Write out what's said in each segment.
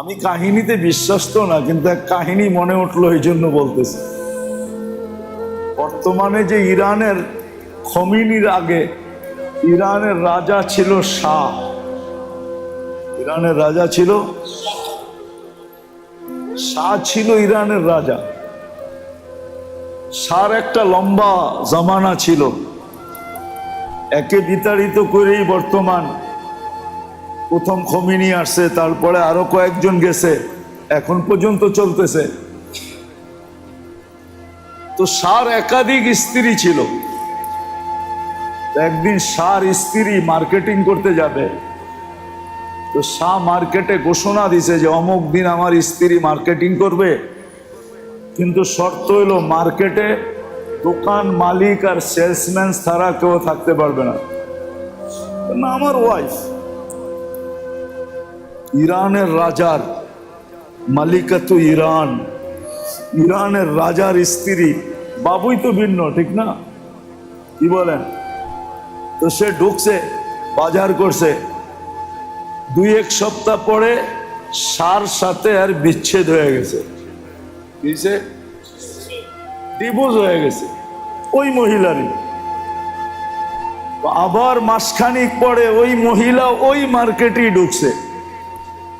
আমি কাহিনীতে বিশ্বাস তো না, কিন্তু এক কাহিনী মনে উঠলো, এই জন্য বলতেছি। বর্তমানে যে ইরানের খমিনির আগে ইরানের রাজা ছিল শাহ। ইরানের রাজা ছিল শাহ, ছিল ইরানের রাজা। শাহর একটা লম্বা জামানা ছিল, একে বিতাড়িত করেই বর্তমান প্রথম খমিনি আসছে, তারপরে আরো কয়েকজন গেছে, এখন পর্যন্ত চলতেছে। তো শাহর একাধিক স্ত্রী ছিল। একদিন শাহর স্ত্রী মার্কেটিং করতে যাবে, তো শাহ মার্কেটে ঘোষণা দিছে যে অমুক দিন আমার স্ত্রী মার্কেটিং করবে, কিন্তু শর্ত হইল মার্কেটে দোকান মালিক আর সেলসম্যান ছাড়া কেউ থাকতে পারবে না। না, আমার ওয়াইফ ইরানের রাজার মালিকাত ইরান, ইরানের রাজার স্ত্রী, বাবুই তো ভিন্ন, ঠিক না? কি বলেন? তো সে ঢুকছে, বাজার করছে। 2-1 সপ্তাহ পরে শাহর সাথে আর বিচ্ছেদ হয়ে গেছে। কিসে? ডিভোর্স হয়ে গেছে ওই মহিলারই। আবার মাসখানিক পরে ওই মহিলা ওই মার্কেটেই ঢুকছে।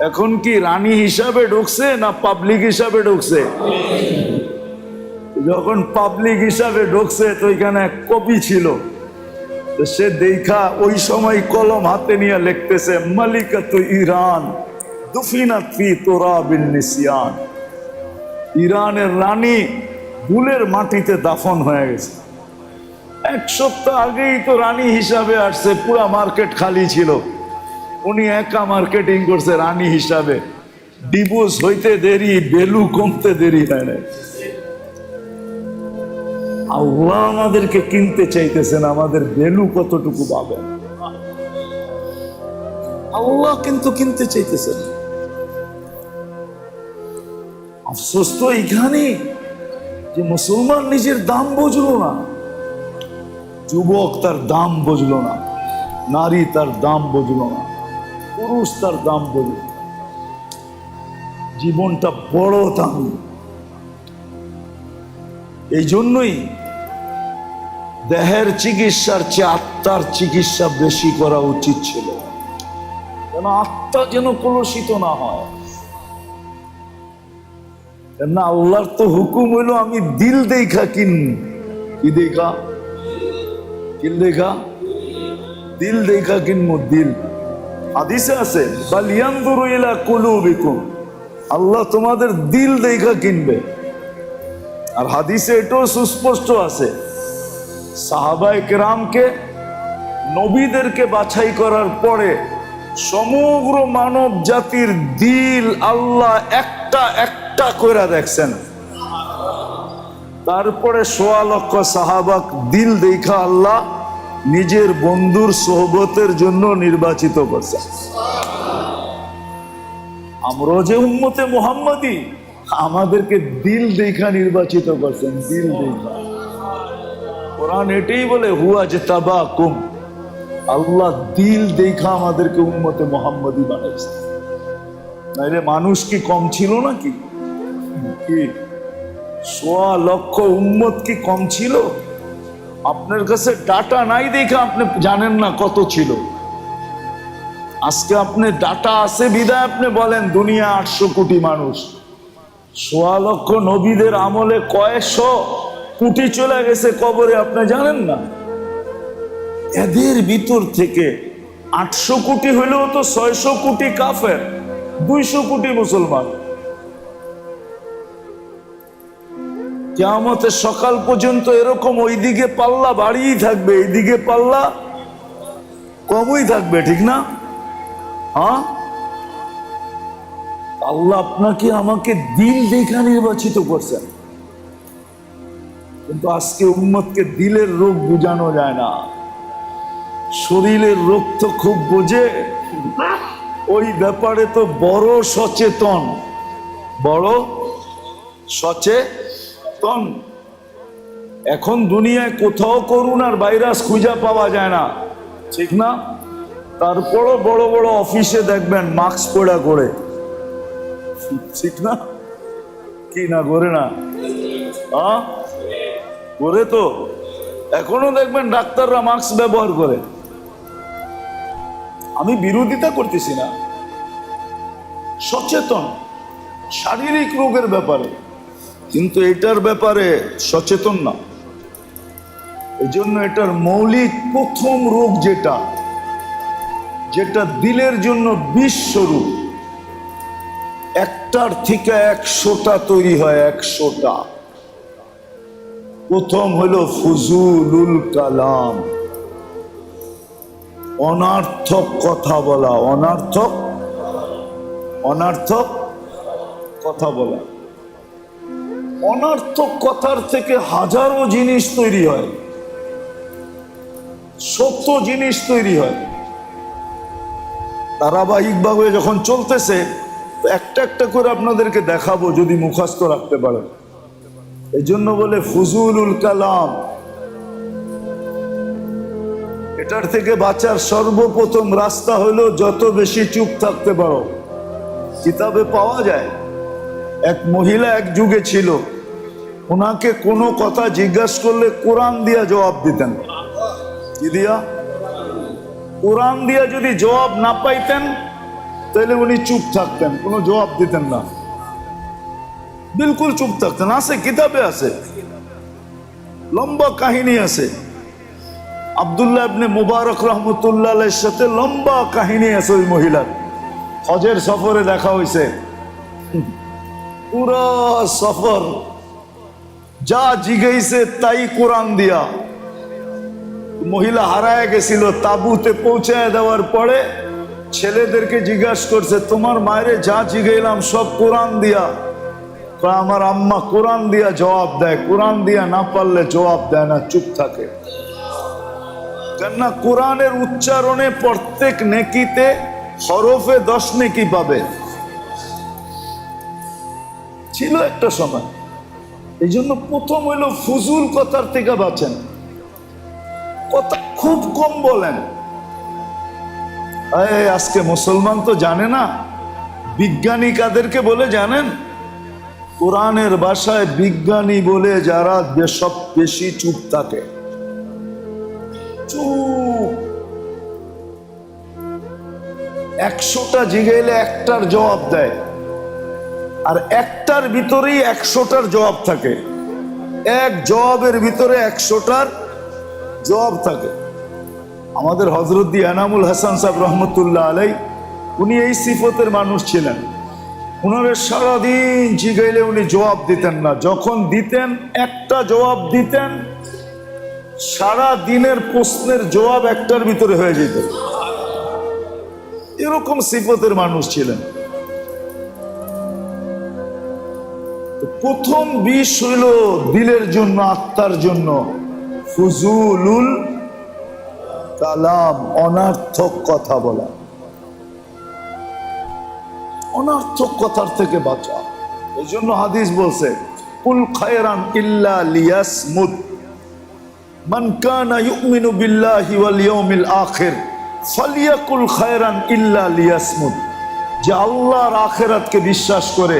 এখন কি রানী হিসাবে ঢুকছে না পাবলিক হিসাবে ঢুকছে? যখন পাবলিক হিসাবে ঢুকছে তো এখানে এক কপি ছিল, তো সে দেখা ওই সময় কলম হাতে নিয়ে লিখতেছে, মালিকাতু ইরান দুফিনাত ফি তুরাবিন নিসিয়ান। ইরানের রানী ধুলের মাটিতে দাফন হয়ে গেছে। 1 সপ্তাহ আগেই তো রানী হিসাবে আসছে, পুরা মার্কেট খালি ছিল, উনি একা মার্কেটিং করছে রানী হিসাবে। ডিভোর্স হইতে দেরি, ভ্যালু কমতে দেরি হয় না। আল্লাহ আমাদেরকে কিনতে চাইতেছেন, আমাদের ভ্যালু কতটুকু পাবেন। আল্লাহ কিন্তু কিনতে চাইতেছেন। আফসোস তো এইখানে যে মুসলমান নিজের দাম বুঝলো না, যুবক তার দাম বুঝলো না, নারী তার দাম বুঝলো না, পুরুষ তার দাম বুঝলো না। জীবনটা বড় দামি। এই জন্যই দেহের চিকিৎসার চেয়ে আত্মার চিকিৎসা বেশি করা উচিত ছিল, কেন আত্মা যেন কলুষিত না হয়। না, আল্লাহর তো হুকুম হইলো আমি দিল দেখা কিনবো। কি দেখা? দিল দেখা, দিল দেখা কিনবো। দিল হাদিসে আছে, বাল ইয়ানজুরু ইলা কুলুবিকুম, আল্লাহ তোমাদের দিল দেখা কিনবে। আর হাদিসে এটাও সুস্পষ্ট আছে, সাহাবায়ে কেরামকে, নবীদেরকে বাছাই করার পরে সমগ্র মানব জাতির দিল আল্লাহ একটা একটা কইরা দেখছেন। তারপরে 1.25 লক্ষ সাহাবাক দিল দেখা আল্লাহ নিজের বন্ধুর সোহবতের জন্য নির্বাচিত করছেন। আমরা যে উম্মতে মুহাম্মাদি, আমাদেরকে দিল দেখা নির্বাচিত করছেন, দিল দেখা। কোরআন এটাই বলে, হুয়া জতাবাকুম, আল্লাহ দিল দেখা আমাদেরকে উম্মতে মুহাম্মাদি বানাইছে। নাইলে মানুষ কি কম ছিল নাকি? কি 1.25 লক্ষ উম্মত কি কম ছিল? আপনার কাছে ডাটা নাই দেখা আপনি জানেন না কত ছিল। আজকে আপনি ডাটা আছে বিদায় আপনি বলেন দুনিয়া 800 কোটি মানুষ। 1.25 লক্ষ নবীদের আমলে কয়েকশো কোটি চলে গেছে কবরে, আপনি জানেন না? এদের ভিতর থেকে 800 কোটি হইলেও তো 600 কোটি কাফের, 200 কোটি মুসলমান। কিয়ামতের সকাল পর্যন্ত এরকম ওইদিকে পাল্লা বাড়িয়েই থাকবে, এইদিকে পাল্লা কমই থাকবে, ঠিক না? হ্যাঁ, আল্লাহ আপনাকে আমাকে দিল দেখা নির্বাচিত করছেন, কিন্তু আজকে উম্মতকে দিলের রোগ বুঝানো যায় না, শরীরের রোগ তো খুব বোঝে। ওই ব্যাপারে তো বড় সচেতন, বড় সচেতন। এখন দুনিয়ায় কোথাও করোনার ভাইরাস খুঁজে পাওয়া যায় না, ঠিক না? তারপরও বড় বড় অফিসে দেখবেন মাস্ক পরা করে, ঠিক না? কি না করে না? করে তো। এখনো দেখবেন ডাক্তাররা মাস্ক ব্যবহার করে। আমি বিরোধিতা করতেছি না, সচেতন শারীরিক রোগের ব্যাপারে, কিন্তু এটার ব্যাপারে সচেতন না। এই জন্য এটার মৌলিক প্রথম রোগ যেটা যেটা দিলের জন্য বিষ স্বরূপ, একটার থেকে 100টা তৈরি হয়, 100টা। প্রথম হলো ফুজুলুল কালাম, অনার্থক কথা বলা, অনার্থক কথা বলা। অনার্থক কথার থেকে হাজারো জিনিস তৈরি হয়, সত্য জিনিস তৈরি হয়। ধারাবাহিকভাবে যখন চলতেছে, একটা একটা করে আপনাদেরকে দেখাবো যদি মুখস্থ রাখতে পারেন। এই জন্য বলে ফুজুলুল কালাম। এটার থেকে বাঁচার সর্বপ্রথম রাস্তা হলো যত বেশি চুপ থাকতে পারো। কিতাবে পাওয়া যায়, এক মহিলা এক যুগে ছিল, ওনাকে কোনো কথা জিজ্ঞাসা করলে কোরআন দিয়া জবাব দিতেন। কি দিয়া? কোরআন দিয়া যদি জবাব না পাইতেন তাহলে উনি চুপ থাকতেন, কোনো জবাব দিতেন না, বিলকুল চুপ থাকতেন। আছে, কিতাবে আছে, লম্বা কাহিনী আছে। আব্দুল্লাহ ইবনে মুবারক রহমতুল্লাহ আলাইহির সাথে লম্বা কাহিনী আছে ওই মহিলার। হজের সফরে দেখা হয়েছে, পুরো সফর যা জিজ্ঞাসা তাই কোরআন দিয়া। মহিলা হারায় গেছিল, তাবুতে পৌঁছায় দেওয়ার পরে ছেলেদেরকে জিজ্ঞাসা করছে, তোমার মায়েরে যা জিজ্ঞাইলাম সব কোরআন দিয়া? আমার আম্মা কোরআন দিয়া জবাব দেয়, কোরআন দিয়া না পারলে জবাব দেয় না, চুপ থাকে। কেননা কোরআনের উচ্চারণে প্রত্যেক নেকিতে হরফে 10 নেকি পাবে, ছিল একটা সময়। এই জন্য প্রথম হইল ফুজুল কথার থেকে বাঁচেন, কথা খুব কম বলেন। আজকে মুসলমান তো জানে না বিজ্ঞানী কাদেরকে বলে জানেন? কোরআনের ভাষায় বিজ্ঞানী বলে যারা সব বেশি চুপ থাকে। চুপ। 100টা জিগাইলে একটার জবাব দেয়, আর একটার ভিতরেই 100টার জবাব থাকে। এক জবাবের ভিতরে 100টার জবাব থাকে। আমাদের হযরত এনামুল হাসান সাহেব রহমতুল্লাহ আলাই, উনি এই সিফতের মানুষ ছিলেন। উনারে সারাদিন জিগাইলে উনি জবাব দিতেন না, যখন দিতেন একটা জবাব দিতেন, সারা দিনের প্রশ্নের জবাব একটার ভিতরে হয়ে যেত। এরকম সিফতের মানুষ ছিলেন। প্রথম বিষ হইল দিলের জন্য, আত্মার জন্য ফুজুলুল কালাম, অনার্থক কথা বলা। অনার্থক কথার থেকে বাঁচা। এই জন্য হাদিস বলছে, কুল খায়রান ইল্লা লিয়াসমুত, মান কানা ইউমিনু বিল্লাহি ওয়াল ইয়াউমিল আখির ফালিয়াকুল খায়রান ইল্লা লিয়াসমুত। যে আল্লাহর আখিরাতকে বিশ্বাস করে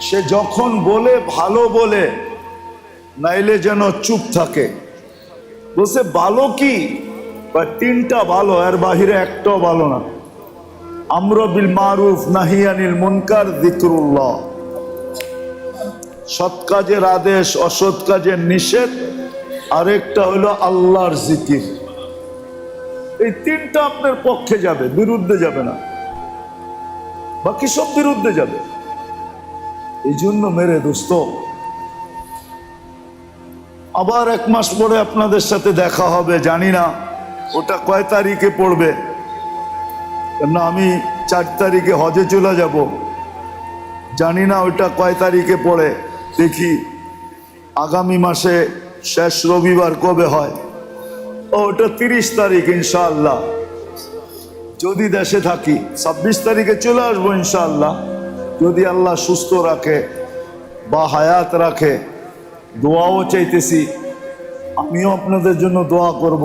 সে যখন বলে ভালো বলে, নাইলে যেন চুপ থাকে। বলছে ভালো কি? বা 3টা ভালো, এর বাহিরে একটাও ভালো না। আমর বিল মারুফ নাহি আনিল মুনকার যিকরুল্লাহ, সৎ কাজের আদেশ, অসৎ কাজের নিষেধ, আরেকটা হলো আল্লাহর জিকির। এই 3টা আপনার পক্ষে যাবে, বিরুদ্ধে যাবে না, বাকি সব বিরুদ্ধে যাবে। এই জন্য মেরে দোস্ত, আবার 1 মাস পরে আপনাদের সাথে দেখা হবে। জানি না ওটা কয় তারিখে পড়বে, কেননা আমি 4 তারিখে হজে চলে যাব। জানি না ওইটা কয় তারিখে পড়ে, দেখি আগামী মাসে শেষ রবিবার কবে হয়। ওটা 30 তারিখ ইনশাআল্লাহ, যদি দেশে থাকি। 26 তারিখে চলে আসবো ইনশাআল্লাহ, যদি আল্লাহ সুস্থ রাখে বা হায়াত রাখে। দোয়াও চাইতেছি, আমিও আপনাদের জন্য দোয়া করব।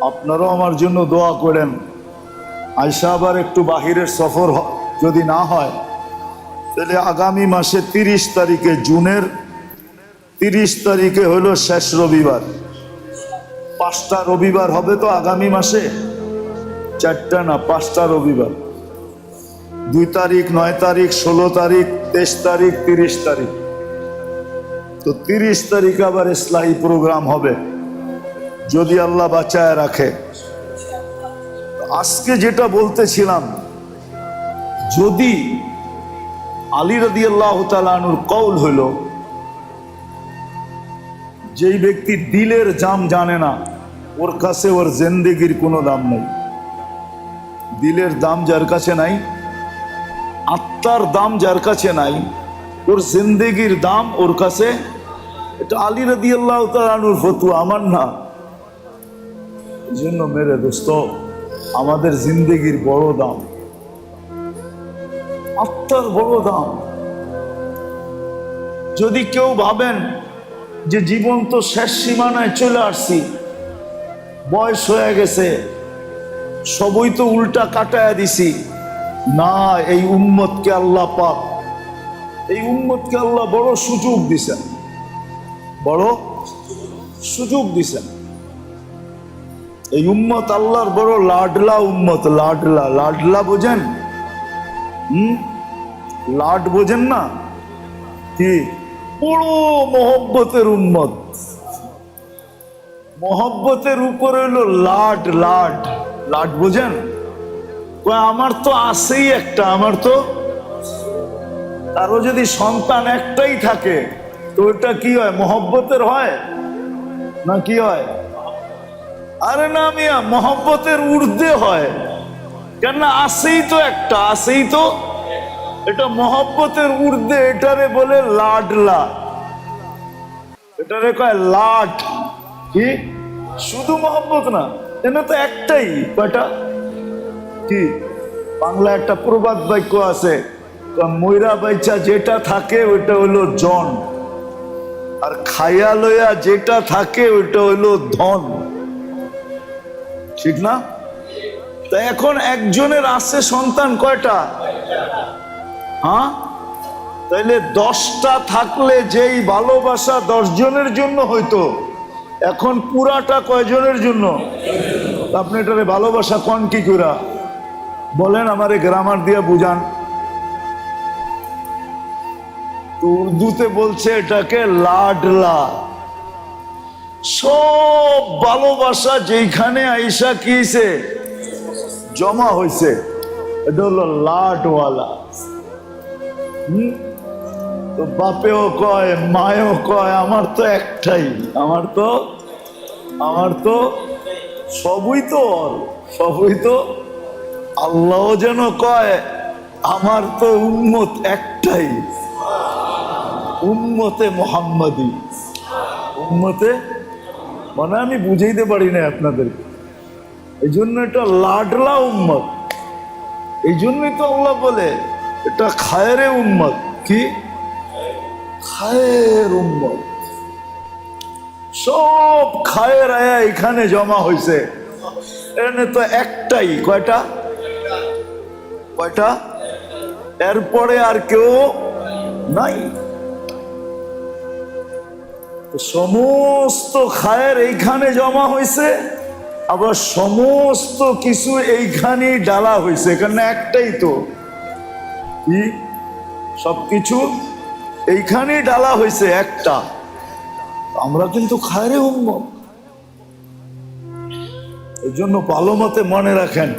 আপনারাও আমার জন্য দোয়া করেন। আয়সা আবার একটু বাহিরের সফর যদি না হয়, তাহলে আগামী মাসে 30 তারিখে, জুনের 30 তারিখে হলো শেষ রবিবার। 5টা রবিবার হবে তো আগামী মাসে, 4টা না 5টা রবিবার। 2 তারিখ, 9 তারিখ, 16 তারিখ, 23 তারিখ, 30 তারিখ। তো 30 তারিখে আবার ইসলাহি প্রোগ্রাম হবে যদি আল্লাহ বাঁচায় রাখে। আজকে যেটা বলতেছিলাম, যদি আলী রাদিয়াল্লাহু তাআলা আনহুর কওল হলো, যেই ব্যক্তি দিলের দাম জানে না, ওর কাছে ওর জিন্দেগির কোনো দাম নেই। দিলের দাম যার কাছে নাই, আত্মার দাম যার কাছে নাই, ওর জিন্দেগির দাম ওর কাছে। এটা আলী রাদিয়াল্লাহু তাআলা আনহুর ফতোয়া, আমার না। এই জন্য মেরে দোস্ত, আমাদের জিন্দেগির বড় দাম, আত্মার বড় দাম। যদি কেউ ভাবেন যে জীবন তো শেষ সীমানায় চলে আসছি, বয়স হয়ে গেছে, সবই তো উল্টা কাটায় দিছি, না, এই উম্মতকে আল্লাহ পাক, এই উম্মতকে আল্লাহ বড় সুযোগ দিছেন, বড় সুযোগ দিছেন। এই উম্মত আল্লাহর বড় লাডলা উম্মত। লাডলা, লাডলা বোঝেন? লাড বোঝেন না কি? বড় মহব্বতের উম্মত। মহব্বতের উপরে হলো লাড। লাড, লাড বোঝেন? আমার তো আছেই একটা, আমার তো। তারও যদি সন্তান একটাই থাকে, তো ওটা কি হয়? মহব্বতের হয় না কি হয়? আরে না মিয়া, মহব্বতের ঊর্ধ্বে হয়। কেন? আছেই তো একটা, আছেই তো। এটা মহব্বতের ঊর্ধ্বে, এটারে বলে লাডলা, এটারে কয় লাড। কি শুধু মহব্বত না, এটা তো একটাই। কয়টা? কি বাংলা একটা প্রবাদ বাক্য আছে, ময়রা বাইচা যেটা থাকে ওইটা হলো জন, আর খাইয়া লইয়া যেটা থাকে ওইটা হলো ধন। ঠিক না? তা এখন একজনের আছে সন্তান কয়টা? হ্যাঁ, তাইলে 10টা থাকলে যেই ভালোবাসা 10 জনের জন্য হইতো, এখন পুরাটা কয়জনের জন্য? আপনি এটারে ভালোবাসা কোন কি করে বলেন? আমারে গ্রামার দিয়ে বুঝান। তো উর্দুতে বলছে এটাকে লাডলা। সব ভালোবাসা যেখানে আইসা কিছে জমা হয়েছে, এটা হলো লাডওয়ালা। তো বাপেও কয়, মায়েও কয়, আমার তো একটাই, আমার তো সবই তো ওর, সবই তো। আল্লাহ যেন কয়, আমার তো উম্মত একটাই, উম্মতে মুহাম্মাদি। উম্মতে মানে আমি বুঝাইতে পারি না আপনাদেরকে। এই জন্য এটা লাডলা উম্মত। এই জন্যই তো আল্লাহ বলে এটা খায়রে উম্মত। কি খায়ের উম্মত? সব খায়ের আয়া এখানে জমা হয়েছে। এখানে তো একটাই। কয়টা? কয়টা? এরপরে আর কেউ নাই। সমস্ত খায়ের এইখানে জমা হয়েছে, আবার সমস্ত কিছু এইখানেই ডালা হয়েছে। এখানে একটাই তো। কি সবকিছু এইখানেই ডালা হয়েছে একটা। আমরা কিন্তু খায়রে উম্মত। এই জন্য ভালো মতে মনে রাখেন,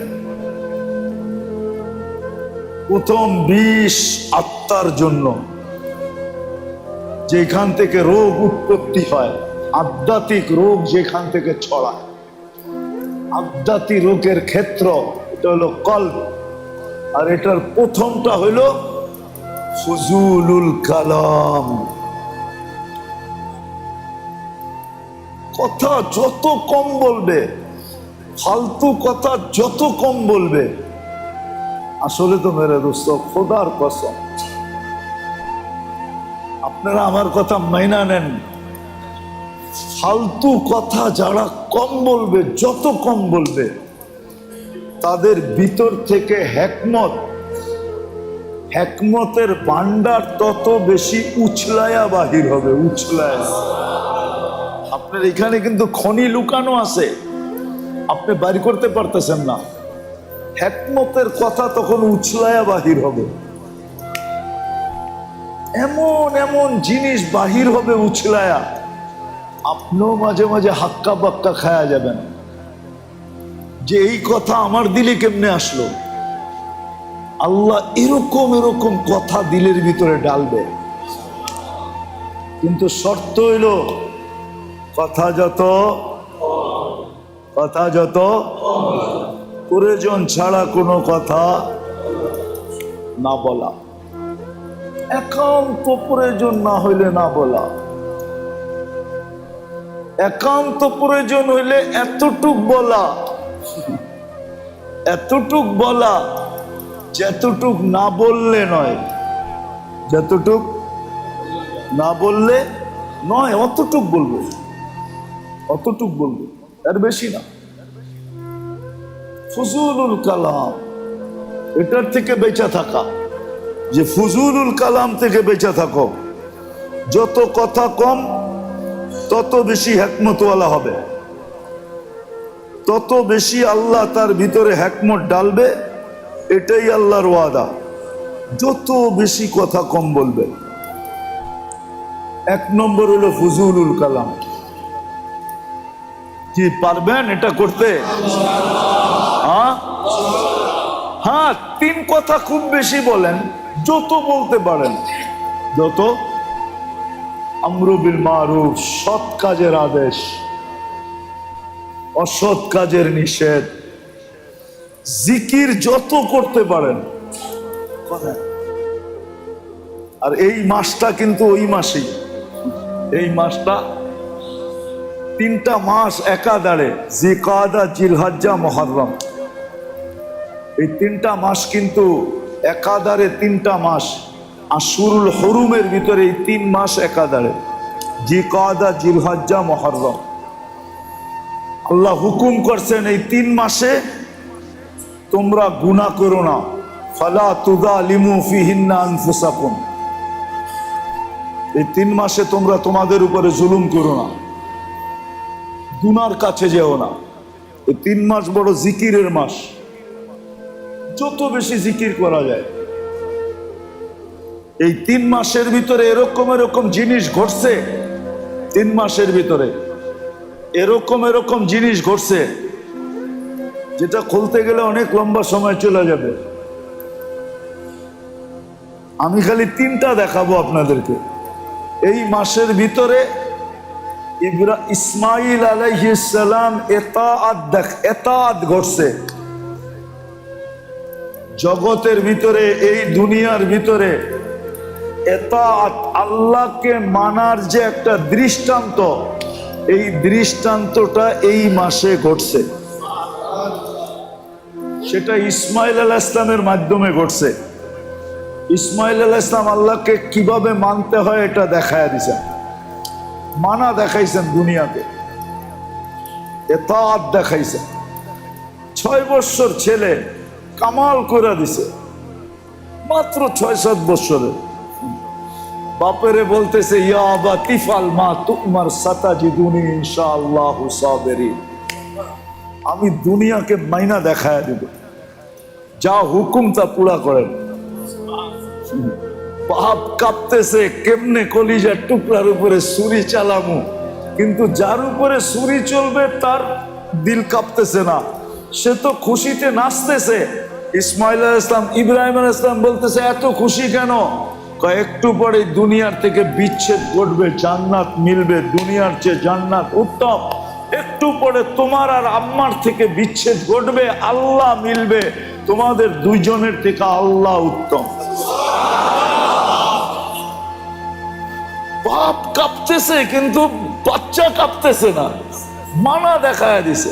প্রথম বিষ আত্মার জন্য। যেখান থেকে রোগ উৎপত্তি হয়, আধ্যাত্মিক রোগ যেখান থেকে ছড়ায়, আধ্যাত্মিক রোগের ক্ষেত্র এটা হলো কল্ব। আর এটার প্রথমটা হলো ফুজুলুল কালাম। কথা যত কম বলবে, ফালতু কথা যত কম বলবে, আসলে তো মেরে দোস্ত খোদার কসম, আপনারা আমার কথা মাইনা নেন, ফালতু কথা যারা কম বলবে, যত কম বলবে, তাদের ভিতর থেকে হেকমতের ভান্ডার তত বেশি উছলায়া বাহির হবে, উছলায়া। আপনার এখানে কিন্তু খনি লুকানো আছে, আপনি বাইর করতে পারতেছেন না। হেকমতের কথা তখন উছলায়া বাহির হবে, এমন এমন জিনিস বাহির হবে উছলায়া, আপনিও মাঝে মাঝে হাক্কা বাক্কা খায়া যাবেন যে এই কথা আমার দিলে কেমনে আসলো। আল্লাহ এরকম এরকম কথা দিলের ভিতরে ডালবে, কিন্তু শর্ত হইল কথা যত প্রয়োজন ছাড়া কোনো কথা না বলা, একান্ত প্রয়োজন না হইলে না বলা, একান্ত প্রয়োজন হইলে এতটুক বলা, যতটুক না বললে নয়, যতটুক না বললে নয়, অতটুক বলবো, এর বেশি না। ফুজুলুল কালাম, এটার থেকে বেঁচে থাকা, যে ফুজুলুল কালাম থেকে বেঁচে থাকো। যত কথা কম তত বেশি হিকমতওয়ালা হবে, তত বেশি আল্লাহ তার ভিতরে হিকমত ডালবে, এটাই আল্লাহর ওয়াদা। যত বেশি কথা কম বলবে। এক নম্বর হলো ফুজুলুল কালাম। কি পারবেন এটা করতে? হ্যাঁ, 3 কথা খুব বেশি বলেন, যত বলতে পারেন, যত। আমরু বিল মারুফ, সৎ কাজের আদেশ, অসৎ কাজের নিষেধ। জিকির যত করতে পারেন করেন। আর এই মাসটা কিন্তু ওই মাসেই, এই মাসটা 3টা মাস একাধারে, জিকাদা, জিলহজ্জা, মুহররম। এই 3টা মাস কিন্তু একাধারে, 3টা মাস। আশুরুল হুরুমের ভিতরে এই 3 মাস একাধারে, জিকাদা, জিলহজ্জা, মুহররম। আল্লাহ হুকুম করছেন এই 3 মাসে তোমরা গুনাহ করো না। ফালা তুযালিমু ফিহিন্না আনফুসাকুম। এই 3 মাসে তোমরা তোমাদের উপরে জুলুম করো না, গুনার কাছে যেও না। এই 3 মাস বড় জিকিরের মাস, যত বেশি জিকির করা যায়। এই 3 মাসের ভিতরে এরকম এরকম জিনিস ঘটছে, 3 মাসের ভিতরে এরকম জিনিস ঘটছে যেটা খুলতে গেলে অনেক লম্বা সময় চলে যাবে। আমি খালি 3টা দেখাবো আপনাদেরকে। এই মাসের ভিতরে ইসমাইল আলাইহিস সালাম এতাআত ঘটছে। জগতের ভিতরে, এই দুনিয়ার ভিতরে এতাআত, আল্লাহকে মানার যে একটা দৃষ্টান্ত, এই দৃষ্টান্তটা এই মাসে ঘটছে। সেটা ইসমাইল আলাইহিস সালামের মাধ্যমে ঘটছে। ইসমাইল আলাইহিস সালাম আল্লাহকে কিভাবে মানতে হয় এটা দেখায় দিয়েছেন, মানা দেখাইছেন দুনিয়াতে, এতাআত দেখাইছেন। 6 বছর ছেলে কামাল করে দিছে, মাত্র 6-7 বছরে। বাপেরে বলতেছে, ইয়া আবা তিফাল মা তুমার সাতাজিদুনি ইনশাআল্লাহু সাবিরিন। আমি দুনিয়াকে মাইনা দেখায় দিব, যা হুকুম তা পুরা করেন। বাপ কাঁপতেছে, কেমনে কলিজার টুকরার উপরে ছুরি চালামু, কিন্তু যার উপরে ছুরি চলবে তার দিল কাঁপতেছে না, সে তো খুশিতে নাচতেছে। ইসমাইল আলাইহিস সালাম, ইব্রাহিম আলাইহিস সালাম বলতেছে, এত খুশি কেন? একটু পরে দুনিয়ার থেকে বিচ্ছেদ ঘটবে, জান্নাত মিলবে, দুনিয়ার চেয়ে জান্নাত উত্তম। একটু পরে তোমার আর আম্মার থেকে বিচ্ছেদ ঘটবে, আল্লাহ মিলবে, তোমাদের দুইজনের থেকে আল্লাহ উত্তম। বাপ কাঁপতেছে কিন্তু বাচ্চা কাঁপতেছে না, মানা দেখায় দিছে।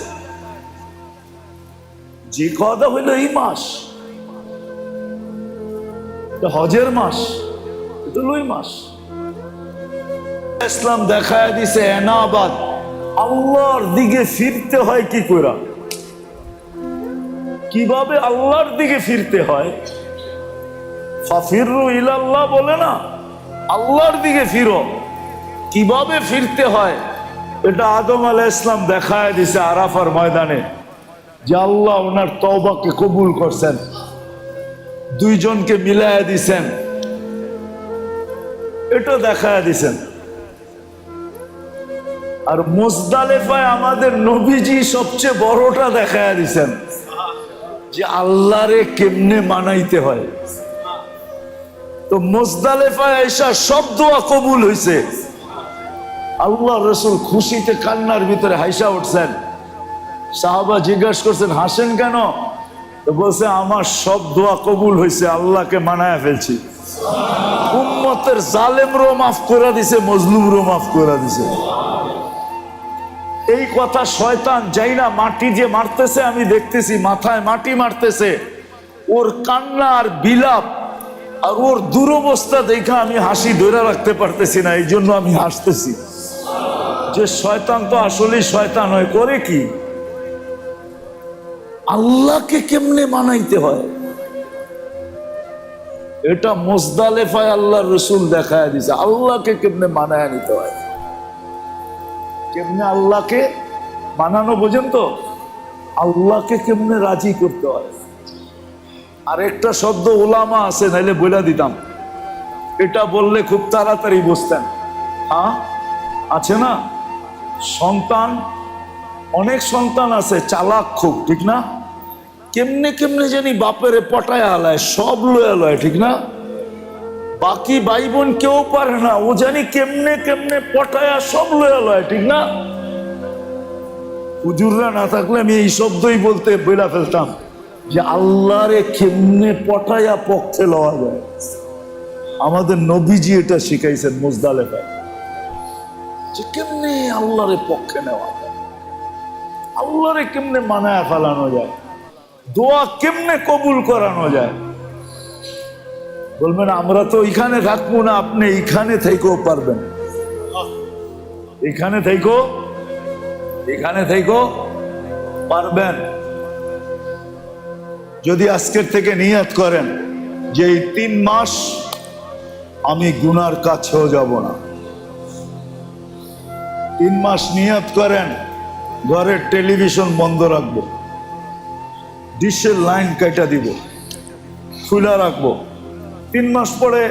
যে কথা হইল এই মাস, হজের মাস, এটা লই মাস। ইসলাম দেখায় দিছে এনাবাদ, আল্লাহর দিকে ফিরতে হয় কি করে? কিভাবে আল্লাহর দিকে ফিরতে হয়? ফাফিরু ইলাল্লাহ বলে না, আল্লাহর দিকে ফিরো। কিভাবে ফিরতে হয় এটা আদম আলাইহিস সালাম দেখায় দিছে আরাফার ময়দানে, যে আল্লাহ ওনার তওবাকে কবুল করছেন, দুইজনকে মিলায়া দিছেন, এটা দেখায় দিছেন। আর মুজদালিফায় আমাদের নবীজি সবচেয়ে বড়টা দেখায় দিছেন, যে আল্লাহরে কেমনে মানাইতে হয়। তো মুজদালিফায় এসা সব দোয়া কবুল হইছে। আল্লাহ রসুল খুশিতে কান্নার ভিতরে হাইসা উঠছেন। সাহাবা জিজ্ঞাসা করছেন, হাসেন কেন? তো বলছে, আমার সব দোয়া কবুল হয়েছে, আল্লাহকে মানায় ফেলছি। উম্মতের জালেমরও মাফ করে দিছে, মজলুমরও মাফ করে দিছে। এই কথা শয়তান যাই না মাটি যে মারতেছে, আমি দেখতেছি মাথায় মাটি মারতেছে, ওর কান্না আর বিলাপ আর ওর দুরবস্থা দেখা আমি হাসি ধরে রাখতে পারতেছি না, এই জন্য আমি হাসতেছি। যে শয়তান তো আসলেই শয়তান হয়, করে কি? আল্লাহকে কেমনে মানাইতে হয় এটা মুজদালিফায় আল্লাহর রাসূল দেখায় দিছে। আল্লাহকে কেমনে মানায় নিতে হয়, কেমনে আল্লাহকে মানানো, বোঝেন তো? আল্লাহকে কেমনে রাজি করতে হয়। আর একটা শব্দ ওলামা আছে, নাইলে বলে দিতাম, এটা বললে খুব তাড়াতাড়ি বুঝতেন। হ্যাঁ, আছে না? সন্তান, অনেক সন্তান আছে চালাক খুব, ঠিক না? কেমনে কেমনে জানি বাপেরে পটায় আলায়, সব লয়ে লয়, ঠিক না? বাকি ভাই বোন কেউ পারে না, ও জানি কেমনে কেমনে পটায়া সব লয়ে লয়, ঠিক না? হুজুররা না থাকলে আমি এই শব্দই বলতে বইলা ফেলতাম, যে আল্লাহরে কেমনে পটায়া পক্ষে লওয়া যায়। আমাদের নবীজি এটা শিখাইছেন মুজদালিফায়, যে কেমনে আল্লাহরে পক্ষে নেওয়া যায়, আল্লাহরে কেমনে মানায় ফেলানো যায়, দোয়া কেমনে কবুল করানো যায়। বলবেন আমরা তো এখানে থাকবো না, আপনি এখানে থেকেও পারবেন, এখানে থেকেও পারবেন। যদি আজকের থেকে নিয়ত করেন যে এই 3 মাস আমি গুনার কাছেও যাব না। 3 মাস নিয়ত করেন ঘরের টেলিভিশন বন্ধ রাখবো, ডিশের লাইন কেটে দিব, খোলা রাখবো। 3 মাস পরে,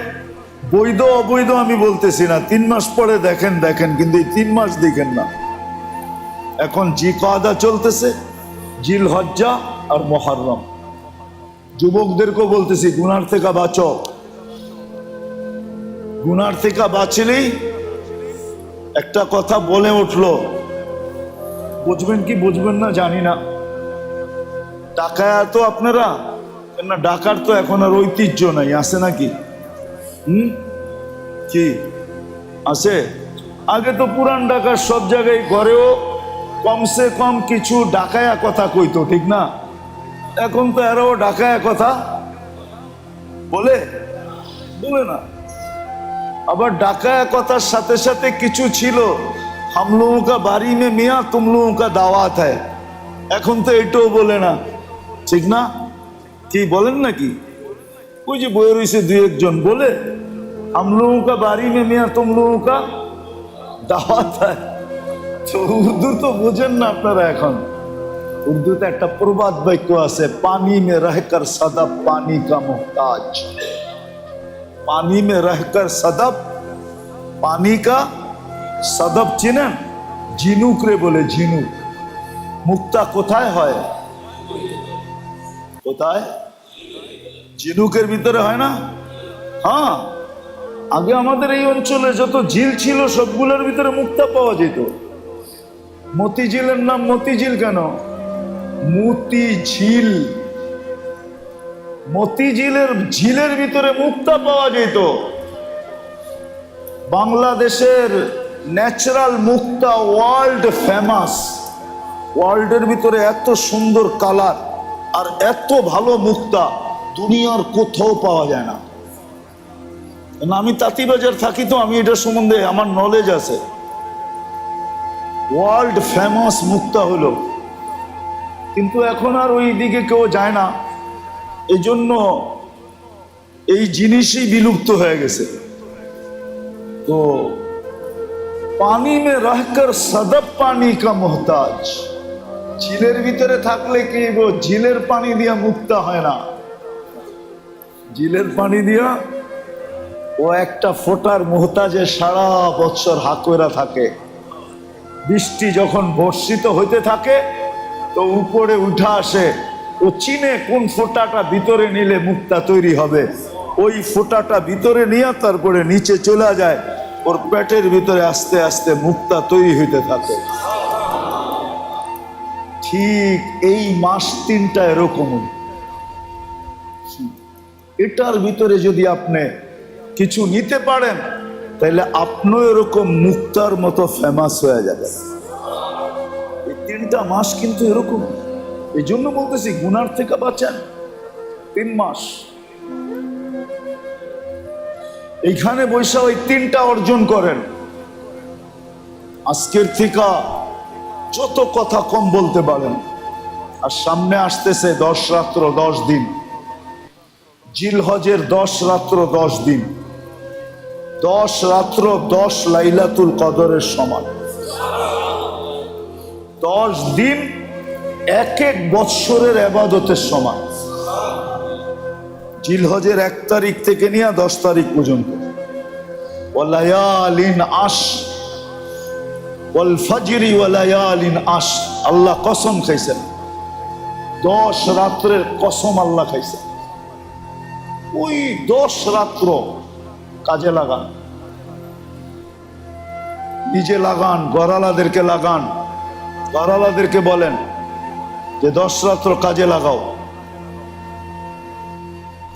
বৈধ অবৈধ আমি বলতেছি না, 3 মাস পরে দেখেন, কিন্তু এই 3 মাস দেখেন না। এখন জিকাদা চলতেছে, জিলহজ্জা আর মুহররম। যুবকদেরকেও বলতেছি, গুনার থেকে বাঁচো। গুনার থেকে বাঁচলেই একটা কথা বলে উঠলো, বুঝবেন কি বুঝবেন না জানি না, ডাকায়া তো আপনারা না, ডাকার তো এখন আর ঐতিহ্য নাই, আছে নাকি? কি আছে? আগে তো পুরান ঢাকার সব জায়গায় ঘরেও কমসে কম কিছু ডাকায়া কথা কইতো, ঠিক না? এখন তো এরাও ডাকায়া কথা বলে না। আবার ডাকায়া কথার সাথে সাথে কিছু ছিল, হাম লোগোं का बारी में मियाँ तुम लोगों का दावत है, এখন তো এটাও বলে না, ঠিক না? কি বলেন নাকি? ওই যে বই রয়েছে 2-1 জন বলে, हम लोगों का बारी में मियाँ तुम लोगों का दावत है। তো উর্দু তো বোঝেন না আপনারা। এখন উর্দুতে একটা প্রবাদ বাক্য আছে, পানি মে রহকর সদব পানি কা মুহতাজ। পানি মে রহকর সদব, পানি কা সদব চিনেন? ঝিনুক রে বলে, ঝিনুক। মুক্তা কোথায় হয়? কোথায়? ঝিনুকের ভিতরে হয় না? হ্যাঁ, আগে আমাদের এই অঞ্চলে যত ঝিল ছিল সবগুলোর ভিতরে মুক্তা পাওয়া যেত। মতিঝিলের নাম মতিঝিল কেন? মতিঝিল, মতিঝিলের ঝিলের ভিতরে মুক্তা পাওয়া যেত। বাংলাদেশের ন্যাচারাল মুক্তা ওয়ার্ল্ড ফেমাস। ওয়ার্ল্ডের ভিতরে এত সুন্দর কালার আর এত ভালো মুক্তা দুনিয়ার কোথাও পাওয়া যায় না। আমি তাঁতিবাজার থাকি, তো আমি এটা সম্বন্ধে আমার নলেজ আছে। ওয়ার্ল্ড ফেমাস মুক্তা হলো, কিন্তু এখন আর ওই দিকে কেউ যায় না। এই জন্য এই জিনিসই বিলুপ্ত হয়ে গেছে। তো পানি মে রহকর সদব পানি কা মোহতাজ, ঝিলের ভিতরে থাকলে কি ঝিলের পানি দিয়া মুক্তা হয় না। ঝিলের পানি দিয়া ও একটা ফোঁটার মোহতাজে সারা বছর হাকুরা থাকে। বৃষ্টি যখন বর্ষিত হইতে থাকে তো উপরে উঠা আসে, ও চিনে কোন ফোঁটাটা ভিতরে নিলে মুক্তা তৈরি হবে। ওই ফোঁটাটা ভিতরে নিয়ে তারপরে নিচে চলে যায়, ওর পেটের ভিতরে আস্তে আস্তে মুক্তা তৈরি হইতে থাকে। ঠিক এই মাস 3টা এরকম। এটার ভিতরে যদি আপনি কিছু নিতে পারেন তাহলে আপনিও এরকম মুক্তার মতো ফেমাস হয়ে যাবে। এই 3টা মাস কিন্তু এরকম। এই জন্য বলতেছি গুনার থেকে বাঁচেন। 3 মাস এইখানে বৈশা ওই 3টা অর্জন করেন। আজকের থেকে যত কথা কম বলতে পারেন। আর সামনে আসতেছে 10 রাত্র 10 দিন, জিলহজের 10 রাত্র 10 দিন, 10 রাত্র 10 লাইলাতুল কদরের সমান। 10 দিন এক এক বৎসরের ইবাদতের সমান। জিলহজের 1 তারিখ থেকে নিয়ে 10 তারিখ পর্যন্ত। ওয়ালায়ালিন আশ ওয়াল ফাজরি ওয়ালায়ালিন আশ, আল্লাহ কসম খাইছেন। 10 রাত্রের কসম আল্লাহ খাইছেন। ওই 10 রাত্র কাজে লাগান, নিজে লাগান, গড়ালাদেরকে লাগান। গড়ালাদেরকে বলেন যে 10 রাত্র কাজে লাগাও।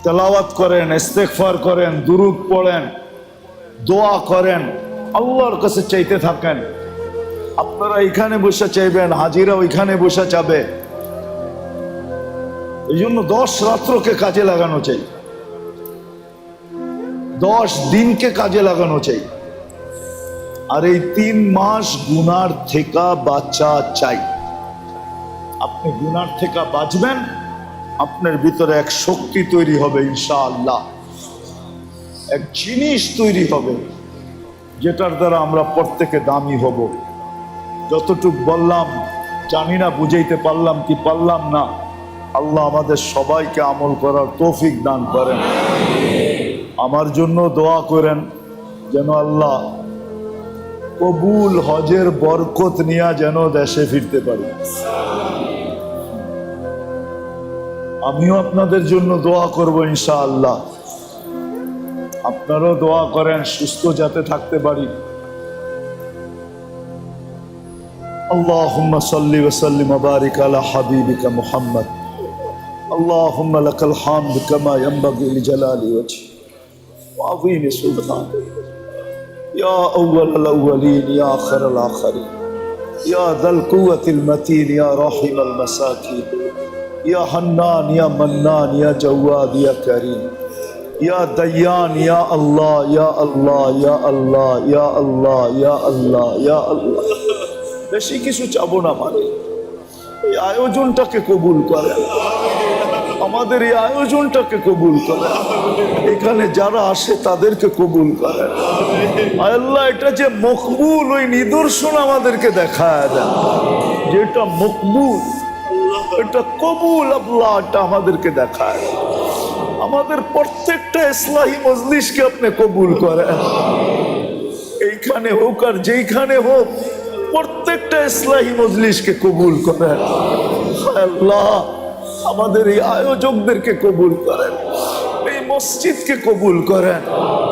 তেলাওয়াত করেন, ইস্তেগফার করেন, দুরূদ পড়েন, দোয়া করেন, আল্লাহর কাছে চাইতে থাকেন। আপনারা এখানে বসে চাইবেন, হাজিরা ওইখানে বসে যাবে। এই জন্য 10 রাত্রকে কাজে লাগানো চাই, 10 দিনকে কাজে লাগানো চাই। আর এই 3 মাস গুনার থেকে বাঁচা চাই। আপনি গুনার থেকে বাঁচবেন, আপনার ভিতরে এক শক্তি তৈরি হবে ইনশাআল্লাহ। এক জিনিস তৈরি হবে যেটার দ্বারা আমরা প্রত্যেকে দামি হব। যতটুক বললাম জানি না বুঝাইতে পারলাম কি পারলাম না। আল্লাহ আমাদের সবাইকে আমল করার তৌফিক দান করেন। আমার জন্য দোয়া করেন যেন আল্লাহ কবুল হজের বরকত নিয়ে যেন দেশে ফিরতে পারি। আমিও আপনাদের জন্য দোয়া করব ইনশাআল্লাহ। আপনারাও দোয়া করেন সুস্থ যাতে থাকতে পারি। আল্লাহুম্মা সাল্লি ওয়া সাল্লিম ওয়া বারিক আলা হাবিবিকা মুহাম্মদ। আল্লাহুম্মা লাকাল হামদ কামা ইয়ানবাগি লিজালালি ওয়াজহি ওয়া আযীমি সুবহানাক। ইয়া আউওয়ালাল আউওয়ালিন ইয়া আখিরাল আখিরিন ইয়া যাল কুওয়াতিল মাতিন ইয়া রাহিমাল মাসাকিন ইয়া হান্নান ইয়া মান্নান ইয়া জাওয়াদ ইয়া কারীম ইয়া দায়ান ইয়া আল্লাহ ইয়া আল্লাহ ইয়া আল্লাহ ইয়া আল্লাহ ইয়া আল্লাহ ইয়া আল্লাহ। বেশি কিছু চাবো না, মানে এই আয়োজনটাকে কবুল করেন, আমাদের এই আয়োজনটাকে কবুল করেন, এখানে যারা আসে তাদেরকে কবুল করেন। আল্লাহ এটা যে মকবুল ওই নিদর্শন আমাদেরকে দেখায় দেন, যেটা মকবুল এটা কবুল আল্লাহ এটা আমাদেরকে দেখায়। আমাদের প্রত্যেকটা ইসলাহি মজলিসকে আপনি কবুল করেন, এইখানে হোক আর যেইখানে হোক প্রত্যেকটা ইসলাহি মজলিসকে কবুল করেন। আল্লাহ আমাদের এই আয়োজকদেরকে কবুল করেন, এই মসজিদকে কবুল করেন,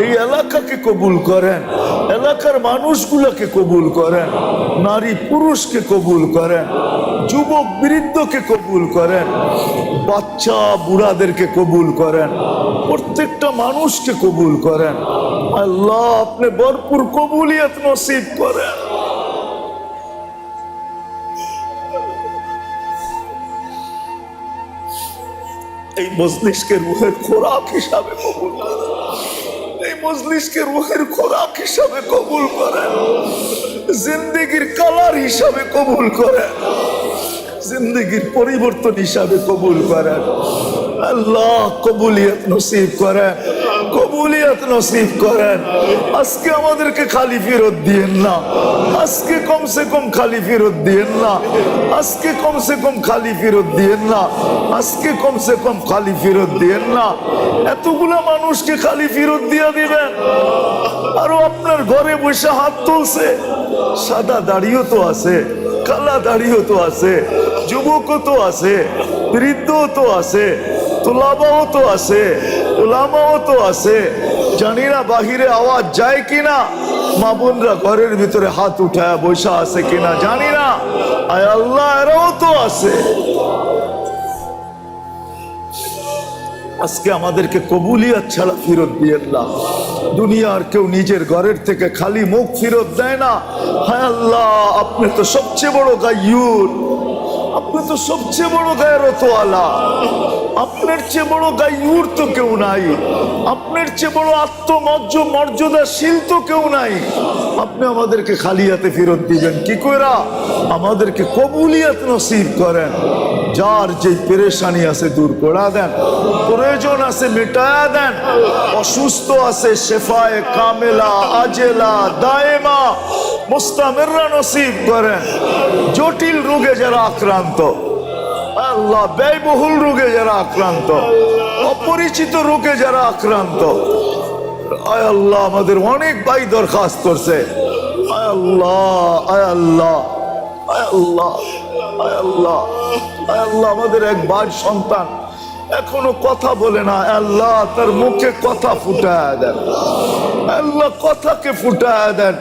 এই এলাকাকে কবুল করেন, এলাকার মানুষগুলোকে কবুল করেন, নারী পুরুষকে কবুল করেন, যুবক বৃদ্ধকে কবুল করেন, বাচ্চা বুড়াদেরকে কবুল করেন, প্রত্যেকটা মানুষকে কবুল করেন। আল্লাহ আপনি ভরপুর কবুলিয়ত নসিব করেন। এই মজলিসকে রুহের খোরাক হিসাবে কবুল করেন, এই মজলিসকে রুহের খোরাক হিসাবে কবুল করেন। জিন্দগির কালার হিসাবে কবুল করেন, জিন্দগির পরিবর্তন হিসাবে কবুল করেন। আল্লাহ কবুলিয়ত নসিব করেন, কবুলিয়ত নসিব করেন। আজকে আমাদেরকে খালি ফেরত দিয়েন না, আজকে কমসে কম খালি ফেরত দিয়েন না, আজকে কমসে কম খালি ফেরত দিয়েন না, আজকে কমসে কম খালি ফেরত দিয়েন না। এতগুলা মানুষকে খালি ফেরত দিয়ে দিবেন। আরো আপনার ঘরে বসে হাত তুলছে, সাদা দাড়িও তো আছে, কালা দাড়িও তো আছে, যুবকও তো আছে, বৃদ্ধও তো আছে, তোলাবাও তো আছে, ওলামাও তো আছে। জানি না বাহিরে আওয়াজ যায় কিনা, মা বোনরা ঘরের ভিতরে হাত উঠায় বসা আছে কিনা জানি না। আয় আল্লাহ, এরাও তো আছে। আজকে আমাদেরকে কবুলিয়ত ছাড়া ফেরত দিয়েন না। দুনিয়ার কেউ নিজের ঘরের থেকে খালি মুখ ফেরত দেয় না। হায় আল্লাহ, আপনি তো সবচেয়ে বড় গায়্যুর, আপনি তো সবচেয়ে বড় গায়রতওয়ালা। আপনার চেয়ে বড় গায়্যুর তো কেউ নাই, আপনার চেয়ে বড় মর্যাদাশীল তো কেউ নাই। আপনি আমাদেরকে খালি হাতে ফেরত দিবেন কি কইরা? আমাদেরকে কবুলিয়ত নসিব করেন। যার যে পেরেশানি আছে দূর করে দেন, প্রয়োজন আছে মিটায়া দেন, অসুস্থ আছে শেফায়ে কামেলা আজেলা দায়েমা মুস্তামিররা নসিব করেন। জটিল রোগে যারা আক্রান্ত আল্লাহ, ব্যয়বহুল রোগে যারা আক্রান্ত, অপরিচিত রোগে যারা আক্রান্ত, আয় আল্লাহ আমাদের অনেক ভাই দরখাস্ত করছে। আয় আল্লাহ, আয় আল্লাহ, আয় আল্লাহ, আয় আল্লাহ, আয় আল্লাহ, আমাদের এক ভাই সন্তান এখনো কথা বলে না। আল্লাহ তার মুখে কথা ফুটায় দেন, আল্লাহ কথাকে ফুটায় দেন।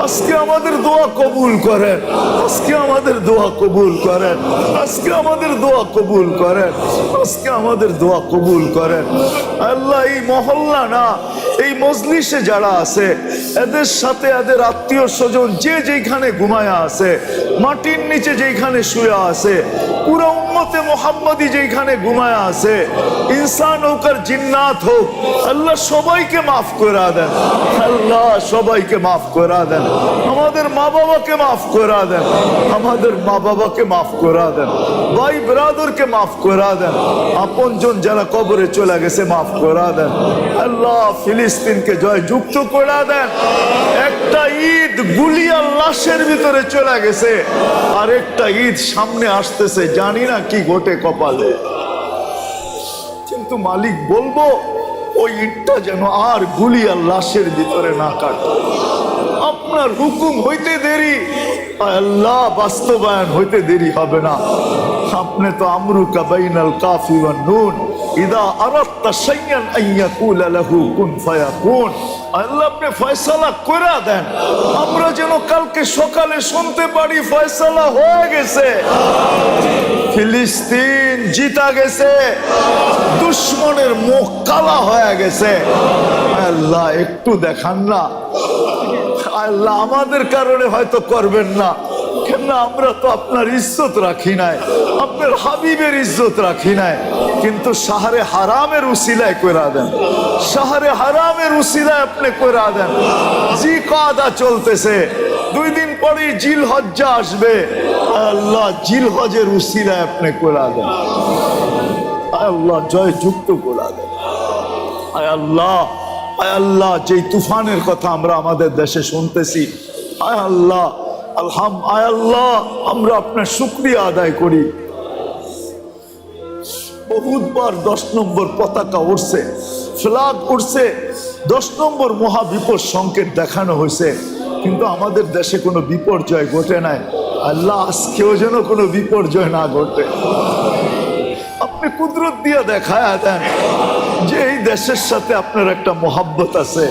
আজকে আমাদের দোয়া কবুল করেন, আজকে আমাদের দোয়া কবুল করেন, আজকে আমাদের দোয়া কবুল করেন, আজকে আমাদের দোয়া কবুল করেন। আল্লাহ এই মহল্লা না, এই মজলিসে যারা আছে এদের সাথে এদের আত্মীয় স্বজন যে যেখানে ঘুমায়া আছে, মাটির নিচে যেখানে শুয়ে আছে, পুরো উম্মতে মুহাম্মাদি যেখানে ঘুমায়া আছে, ইনসান হোক আর জিন্নাত হোক, আল্লাহ সবাইকে মাফ করে দেন। আল্লাহ সবাইকে মাফ করে দেন। আমাদের মা বাবাকে মাফ করে দেন, আমাদের মা বাবাকে মাফ করে দেন, ভাই ব্রাদারকে মাফ করে দেন, আপনজন যারা কবরে চলে গেছে মাফ করে দেন। আল্লাহ ফিলিস্তিনকে জয় যুক্ত করে দেন। একটা ঈদ গুলিয়ার লাশের ভিতরে চলে গেছে, আর একটা ঈদ সামনে আসতেছে, জানি না কি ঘটে কপালে, কিন্তু মালিক বলবো ওই ঈদটা যেন আর গুলিয়ার লাশের ভিতরে না কাটে। আপনার হুকুম হইতে দেরি, আল্লাহ বাস্তবায়ন হইতে দেরি হবে না। আপনি তো আমরুকা বাইনাল কাফি ওয়ান নুন ইদা আরাদতা শাইআন আন ইয়াকুলা লাহু কুন ফায়াকুন। আল্লাহ আপনি ফয়সালা করে দেন, আমরা যেন কালকে সকালে শুনতে পারি ফয়সালা হয়ে গেছে, ফিলিস্তিন জিতা গেছে, দুশ্মনের মুখ কালা হয়ে গেছে। আল্লাহ একটু দেখান না। আল্লাহ আমাদের কারণে হয়তো করবেন না, কেন আমরা তো আপনার ইজ্জত রাখি নাই, আপনার হাবিবের ইজ্জত রাখি নাই, কিন্তু শাহরে হারামের উসিলায় কইরা দেন, শাহরে হারামের উসিলায় আপনি কইরা দেন। জি কাদা চলতেছে, 2 দিন পরেই জিল হজ্জা আসবে, আল্লাহ জিল হজের উসিলায় আপনি কইরা দেন। আল্লাহ জয় যুক্ত কইরা দেন। আয় আল্লাহ, আয় আল্লাহ, যেই তুফানের কথা আমরা আমাদের দেশে শুনতেছি, আয় আল্লাহ আয় আল্লাহ আমরা আপনার শুকরিয়া আদায় করি। বহুতবার 10 নম্বর পতাকা উঠছে, ফ্ল্যাগ উঠছে, 10 নম্বর মহাবিপদ সংকেত দেখানো হয়েছে, কিন্তু আমাদের দেশে কোনো বিপর্যয় ঘটে নাই। আল্লাহ আজকেও যেন কোনো বিপর্যয় না ঘটে। আপনি কুদরত দিয়ে দেখায় দেন যে এই দেশের সাথে আপনার একটা মহাব্বত আছে,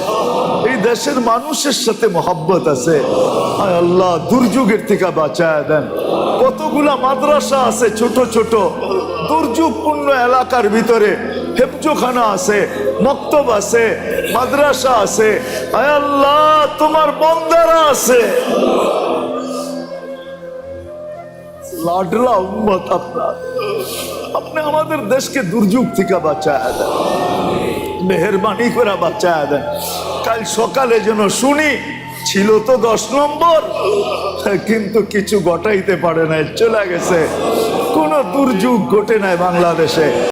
এই দেশের মানুষের সাথে মহাব্বত আছে। আয় আল্লাহ দুর্যোগের থেকে বাঁচায় দেন। কতগুলা মাদ্রাসা আছে ছোট ছোট দুর্যোগপূর্ণ এলাকার ভিতরে, হেফজোখানা আছে, মক্তব আছে, মাদ্রাসা আছে। আয় আল্লাহ তোমার বান্দারা আছে, লাডলা উম্মত আপনার, আপনি আমাদের দেশকে দুর্যোগ থেকে বাঁচায় দেন, মেহেরবানি করে বাঁচায় দেন। কাল সকালে যেন শুনি ছিল তো 10 নম্বর, কিন্তু কিছু ঘটাইতে পারে নাই, চলে গেছে। কোন দুর্যোগ ঘটে নাই বাংলাদেশে।